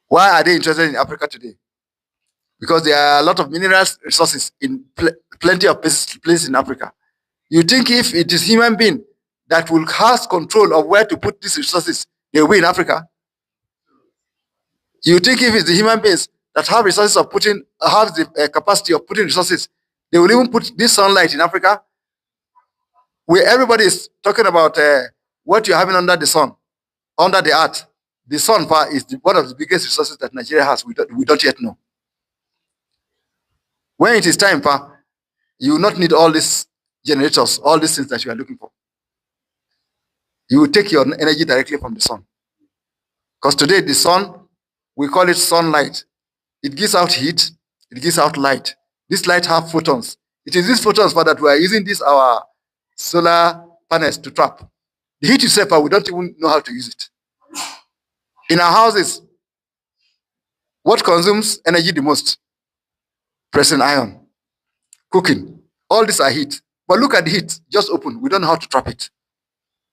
Why are they interested in Africa today? Because there are a lot of minerals resources in plenty of places in Africa. You think if it is human being that will have control of where to put these resources, they will be in Africa? You think if it's the human beings that have resources of putting, have the capacity of putting resources, they will even put this sunlight in Africa? Where everybody is talking about what you're having under the sun, under the earth. The sun is one of the biggest resources that Nigeria has. We don't yet know. When it is time, you will not need all these generators, all these things that you are looking for. You will take your energy directly from the sun. Because today the sun, we call it sunlight. It gives out heat, it gives out light. This light have photons. It is these photons that we are using our solar panels to trap. The heat itself, we don't even know how to use it. In our houses, what consumes energy the most? Pressing iron, cooking. All these are heat. But look at the heat, just open. We don't know how to trap it.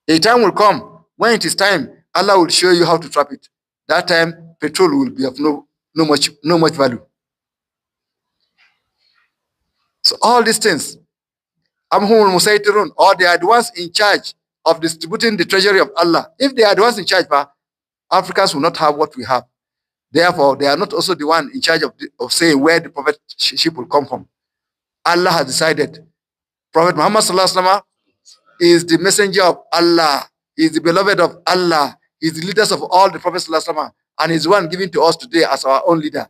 A time will come when it is time, Allah will show you how to trap it. That time, petrol will be of no much value. So all these things, Amhumul Musaytirun, or they are the ones in charge of distributing the treasury of Allah. If they are the ones in charge, Africans will not have what we have. Therefore, they are not also the one in charge of saying where the prophetship will come from. Allah has decided. Prophet Muhammad Sallallahu Alaihi Wasallam is the messenger of Allah. He is the beloved of Allah. He is the leader of all the prophets Sallallahu Alaihi Wasallam, and is one given to us today as our own leader.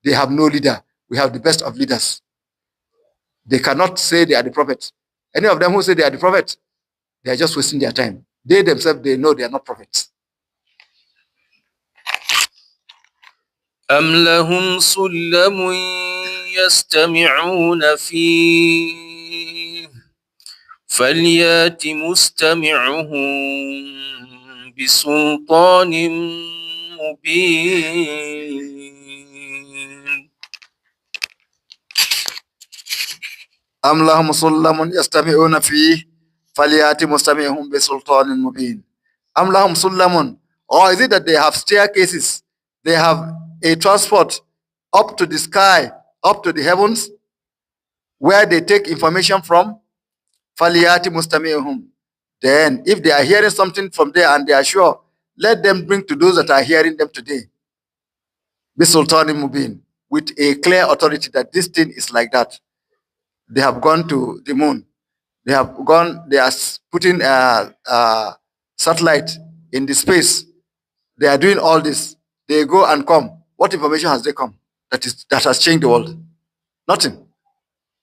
They have no leader. We have the best of leaders. They cannot say they are the prophets. Any of them who say they are the prophets, they are just wasting their time. They themselves, they know they are not prophets. أم لهم سلم يستمعون فيه فليات مستمعهم بسلطان مبين أم لهم سلم يستمعون فيه فليات مستمعهم بسلطان مبين. أم لهم سلم, or is it that they have staircases? They have a transport up to the sky, up to the heavens, where they take information from. Faliyati mustamihum. Then, if they are hearing something from there and they are sure, let them bring to those that are hearing them today. Be sultani mubin, with a clear authority that this thing is like that. They have gone to the moon. They are putting a satellite in the space. They are doing all this. They go and come. What information has they come? that has changed the world? Nothing.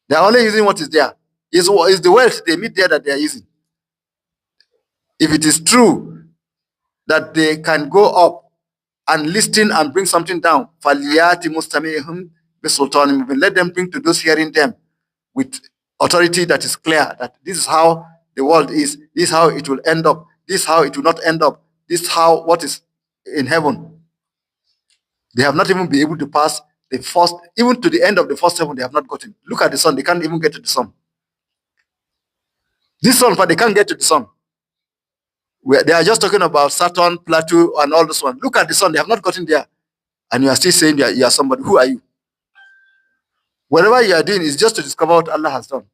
They are only using what is there. Is the wealth they meet there that they are using. If it is true that they can go up and listen and bring something down, فَلْيَاتِ مُسْتَمِعِهُمْ بِسُلْطَانٍ مُبِينٍ. Let them bring to those hearing them with authority that is clear, that this is how the world is, this is how it will end up, this is how it will not end up, this is how what is in heaven. They have not even been able to pass the first, even to the end of the first heaven, they have not gotten. Look at the sun, they can't even get to the sun. This sun, but they can't get to the sun. They are just talking about Saturn, Plato, and all this one. Look at the sun, they have not gotten there. And you are still saying you are somebody. Who are you? Whatever you are doing is just to discover what Allah has done.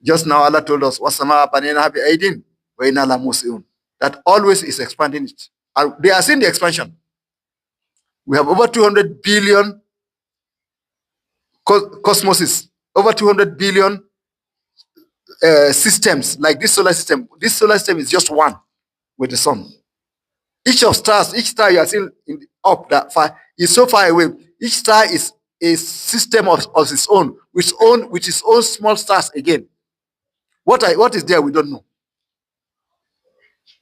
Just now Allah told us, وَالسَّمَاءَ بَنَيْنَاهَا بِأَيْدٍ وَإِنَّا لَمُوسِعُونَ. That always is expanding it. And they are seeing the expansion. We have over 200 billion cosmoses, over 200 billion systems like this solar system. This solar system is just one with the sun. Each star you are seeing up that far is so far away. Each star is a system of its own, with its own small stars again. What is there, we don't know.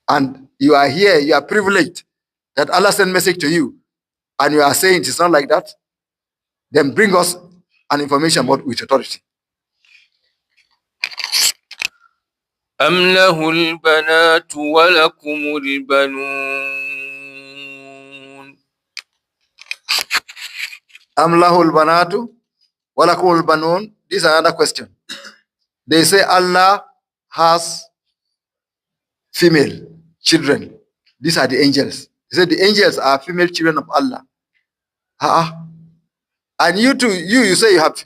And you are here, you are privileged that Allah sent message to you, and you are saying it is not like that. Then bring us an information about with authority. أم له البنات ولكم البنون Am lahul banatu walakul banun. This is another question. They say Allah has female children. These are the angels. They say the angels are female children of Allah. And you too, you say you have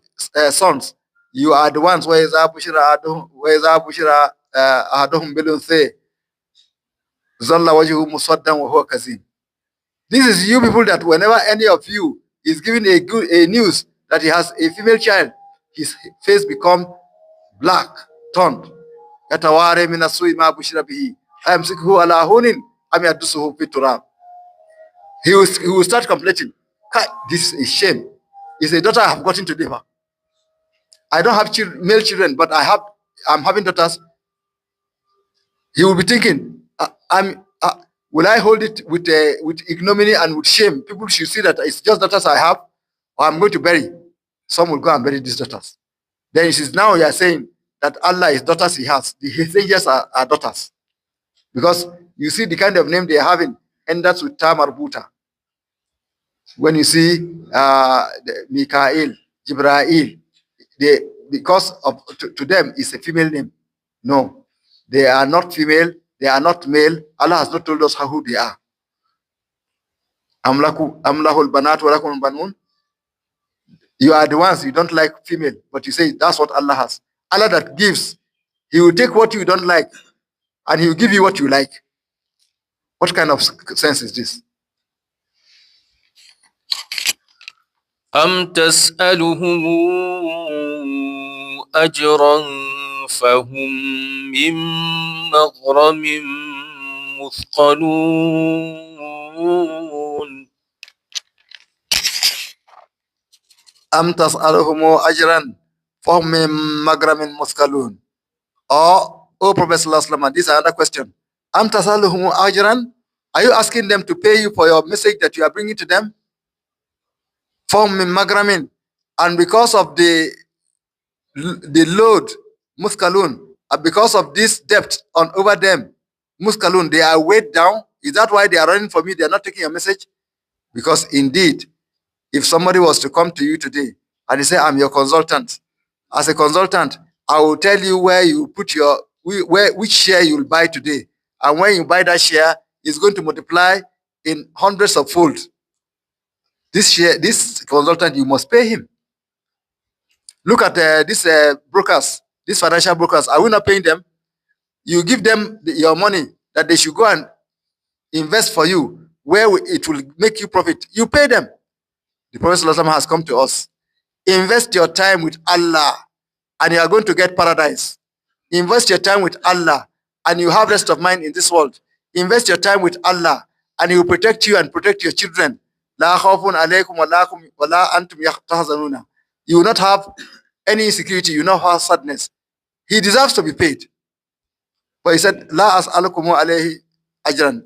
sons. You are the ones where is Abushira Ahaduhum Bilunse Zalla Wajihu Musaddan wa huwa Kazim. This is you people that whenever any of you is given a news that he has a female child, his face become black, turned. Yataware min asui ma bushira bihi. Ayamsikuhu ala hunin am yadusuhu fi turab. He will start complaining. This is a shame. It's a daughter I have gotten today. I don't have male children, but I'm having daughters. He will be thinking, will I hold it with ignominy and with shame? People should see that it's just daughters I have, or I'm going to bury. Some will go and bury these daughters. Then it is now you are saying that Allah is daughters he has. His angels are daughters. Because you see the kind of name they are having, and that's with Ta Marbuta. When you see Mikael, Jibrail, because to them it's a female name. No, they are not female, they are not male. Allah has not told us who they are. Amlahul banat wa lakum banun. You are the ones you don't like female, but you say that's what Allah has. Allah that gives, he will take what you don't like and he will give you what you like. What kind of sense is this? أم تسألهم أجرا فهم من مغرم مثقلون Am tas'aluhumu ajran fahum min magramin muskalun. Or, oh Prophet Sallallahu Alaihi Wasallam, this is another question. Am tas'aluhumu ajran? Are you asking them to pay you for your message that you are bringing to them? Fahum min magramin. And because of the load, muskalun, and because of this debt on over them, muskalun, they are weighed down. Is that why they are running for me? They are not taking your message? Because indeed, if somebody was to come to you today and he say, I'm your consultant, as a consultant, I will tell you where you put which share you will buy today. And when you buy that share, it's going to multiply in hundreds of fold. This consultant, you must pay him. Look at these brokers, these financial brokers. Are we not paying them? You give them your money that they should go and invest for you, where it will make you profit. You pay them. The Prophet ﷺ has come to us. Invest your time with Allah and you are going to get paradise. Invest your time with Allah and you have rest of mind in this world. Invest your time with Allah and He will protect you and protect your children La khawfun alaykum wa la antum tahzanuna. You will not have any insecurity, you will not have sadness. He deserves to be paid. But he said, La as'alukumu alayhi ajran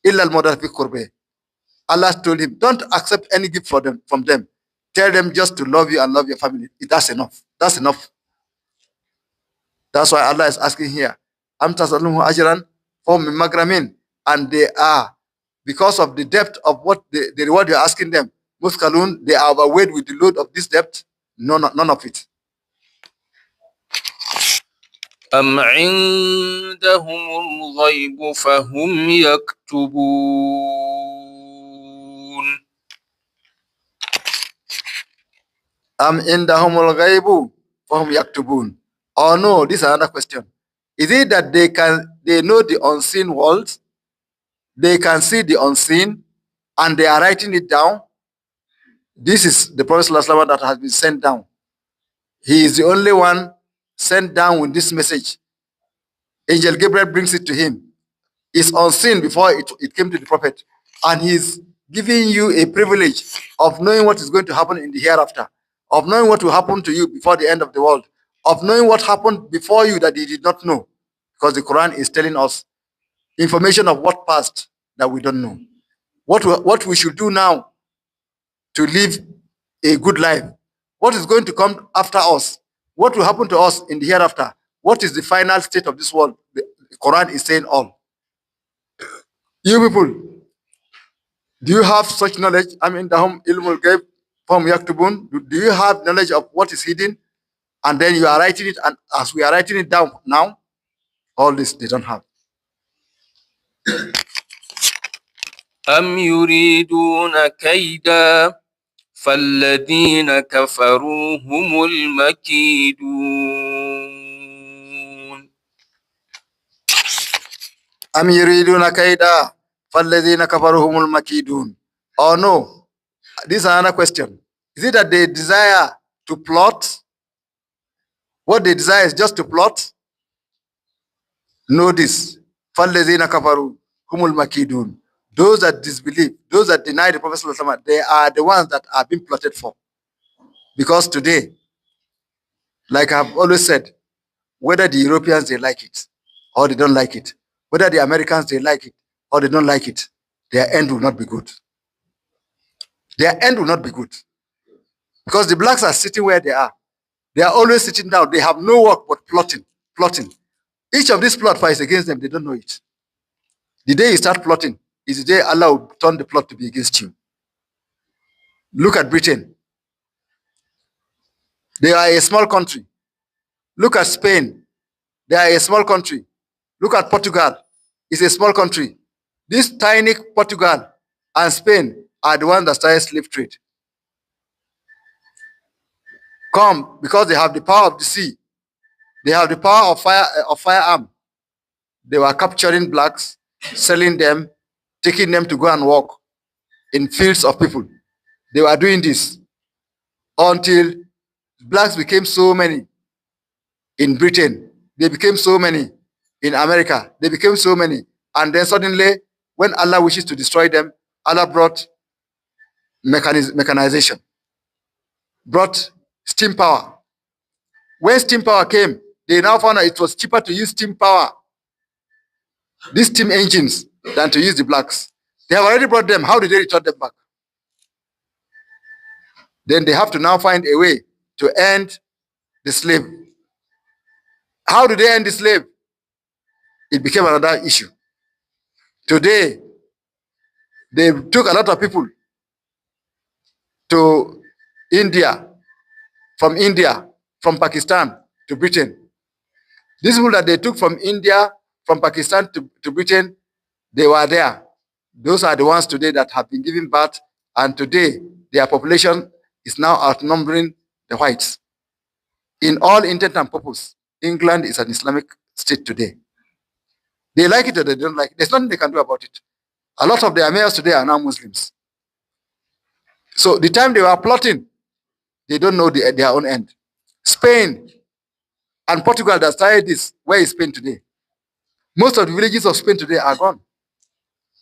illa al-mawdat fi qurbeh. Allah told him, don't accept any gift from them. Tell them just to love you and love your family. That's enough. That's enough. That's why Allah is asking here, Am tasaluhu ajran from magramin. And they are, because of the depth of what the reward you're asking them, muskalun, they are overweight with the load of this depth. None of it. أم عندهم الغيب فهم يكتبون Am indahumul ghaibu fahum yaktubun. Oh no, this is another question. Is it that they know the unseen world, they can see the unseen, and they are writing it down? This is the Prophet ﷺ that has been sent down. He is the only one sent down with this message. Angel Gabriel brings it to him. It's unseen before it came to the Prophet. And he's giving you a privilege of knowing what is going to happen in the hereafter, of knowing what will happen to you before the end of the world, of knowing what happened before you that you did not know. Because the Quran is telling us information of what passed that we don't know. What we should do now to live a good life. What is going to come after us? What will happen to us in the hereafter? What is the final state of this world? The Quran is saying all. You people, do you have such knowledge? I mean, Dahum ilmul ghaib from yaktubun. Do you have knowledge of what is hidden? And then you are writing it, and as we are writing it down now, all this they don't have. أم يريدون كيدا فالذين كفروا هم المكيدون Am yuriduna kaida falladhina kafaru humul makidun. Oh no, this is another question. Is it that they desire to plot? What they desire is just to plot? Know this. Falladhina kafaru humul makidun. Those that disbelieve, those that deny the Prophet ﷺ, they are the ones that are being plotted for. Because today, like I've always said, whether the Europeans they like it or they don't like it, whether the Americans they like it or they don't like it, their end will not be good. Their end will not be good. Because the blacks are sitting where they are. They are always sitting down. They have no work but plotting. Each of these plot fights against them, they don't know it. The day you start plotting is the day Allah will turn the plot to be against you. Look at Britain. They are a small country. Look at Spain. They are a small country. Look at Portugal. It's a small country. This tiny Portugal and Spain are the ones that started slave trade. Come, because they have the power of the sea. They have the power of firearm. They were capturing blacks, selling them, taking them to go and work in fields of people. They were doing this until blacks became so many in Britain. They became so many in America. They became so many. And then suddenly, when Allah wishes to destroy them, Allah brought mechanization, brought steam power. When steam power came, they now found out it was cheaper to use steam power, these steam engines, than to use the blacks. They have already brought them. How did they return them back? Then they have to now find a way to end the slave. How do they end the slave? It became another issue. Today, they took a lot of people to India, from Pakistan to Britain. These people that they took from India, from Pakistan to Britain, they were there. Those are the ones today that have been given birth, and today their population is now outnumbering the whites. In all intent and purpose, England is an Islamic state today. They like it or they don't like it. There's nothing they can do about it. A lot of their mayors today are now Muslims. So the time they were plotting, they don't know their own end. Spain and Portugal that started this, where is Spain today? Most of the villages of Spain today are gone.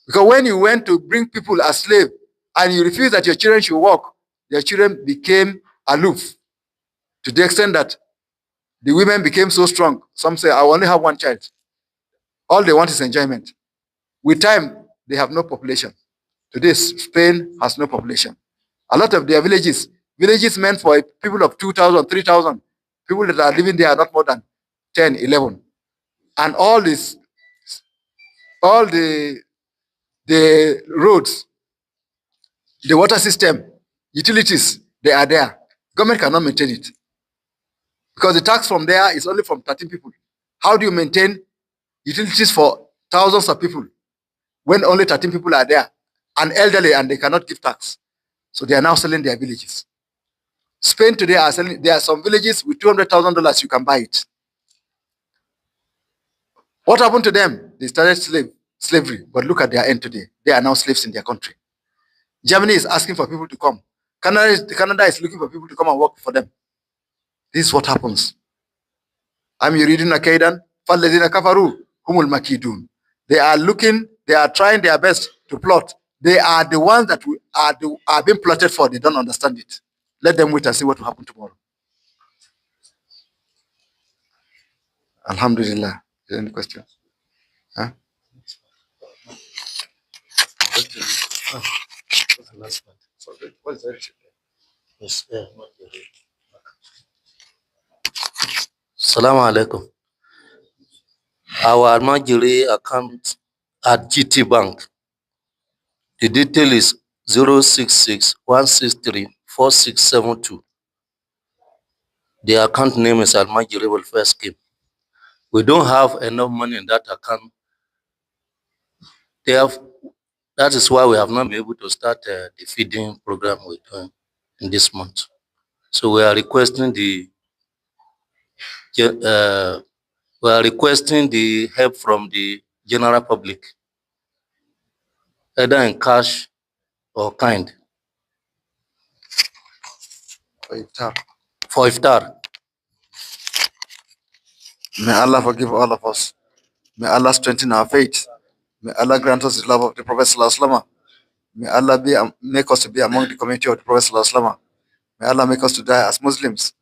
Because when you went to bring people as slaves and you refuse that your children should work, their children became aloof to the extent that the women became so strong. Some say, I only have one child. All they want is enjoyment. With time, they have no population. Today, Spain has no population. A lot of their villages meant for people of 2,000, 3,000, people that are living there are not more than 10, 11. And all the roads, the water system, utilities, they are there. Government cannot maintain it. Because the tax from there is only from 13 people. How do you maintain utilities for thousands of people when only 13 people are there and elderly and they cannot give tax? So they are now selling their villages. Spain today are selling, there are some villages with $200,000 you can buy it. What happened to them? They started slavery, but look at their end today. They are now slaves in their country. Germany is asking for people to come. Canada is looking for people to come and work for them. This is what happens. Am yuriduna kaidan falladhina kafaru humul makidun. They are looking, they are trying their best to plot. They are the ones that are being plotted for. They don't understand it. Let them wait and see what will happen tomorrow. Alhamdulillah. Is there any questions? Huh? Assalamu alaikum. Our Almajiri account at GT Bank. The detail is 066-163-4672. The account name is Almajiri Welfare Scheme. We don't have enough money in that account. That is why we have not been able to start the feeding program we're doing in this month. So we are requesting the help from the general public, either in cash or kind, for iftar. May Allah forgive all of us. May Allah strengthen our faith. May Allah grant us the love of the Prophet Sallallahu Alaihi Wasallam. May Allah make us to be among the community of the Prophet Sallallahu Alaihi Wasallam. May Allah make us to die as Muslims.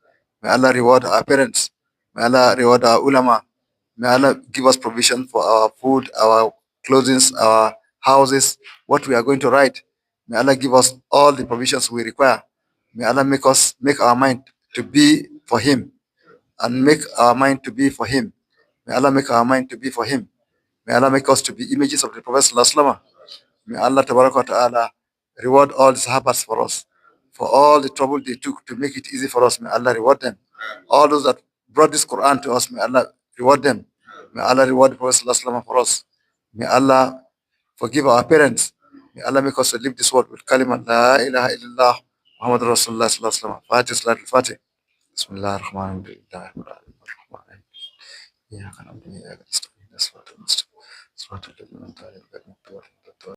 May Allah reward our parents. May Allah reward our ulama. May Allah give us provision for our food, our clothing, our houses, what we are going to write. May Allah give us all the provisions we require. May Allah make our mind to be for Him and make our mind to be for Him. May Allah make our mind to be for Him. May Allah make us to be images of the Prophet Sallallahu Alaihi Wasallam. May Allah Ta'ala reward all the Sahabas for us, for all the trouble they took to make it easy for us. May Allah reward them. All those that brought this Quran to us, may Allah reward them. May Allah reward the Prophet Sallallahu Alaihi Wasallam for us. May Allah forgive our parents. May Allah make us to live this world with kalima La ilaha illallah Muhammad Rasulullah Sallallahu Alaihi Wasallam. Fatih Salat al-Fatih. Bismillah ar-Rahman ar-Rahim. إياك نعبد وإياك نستعين.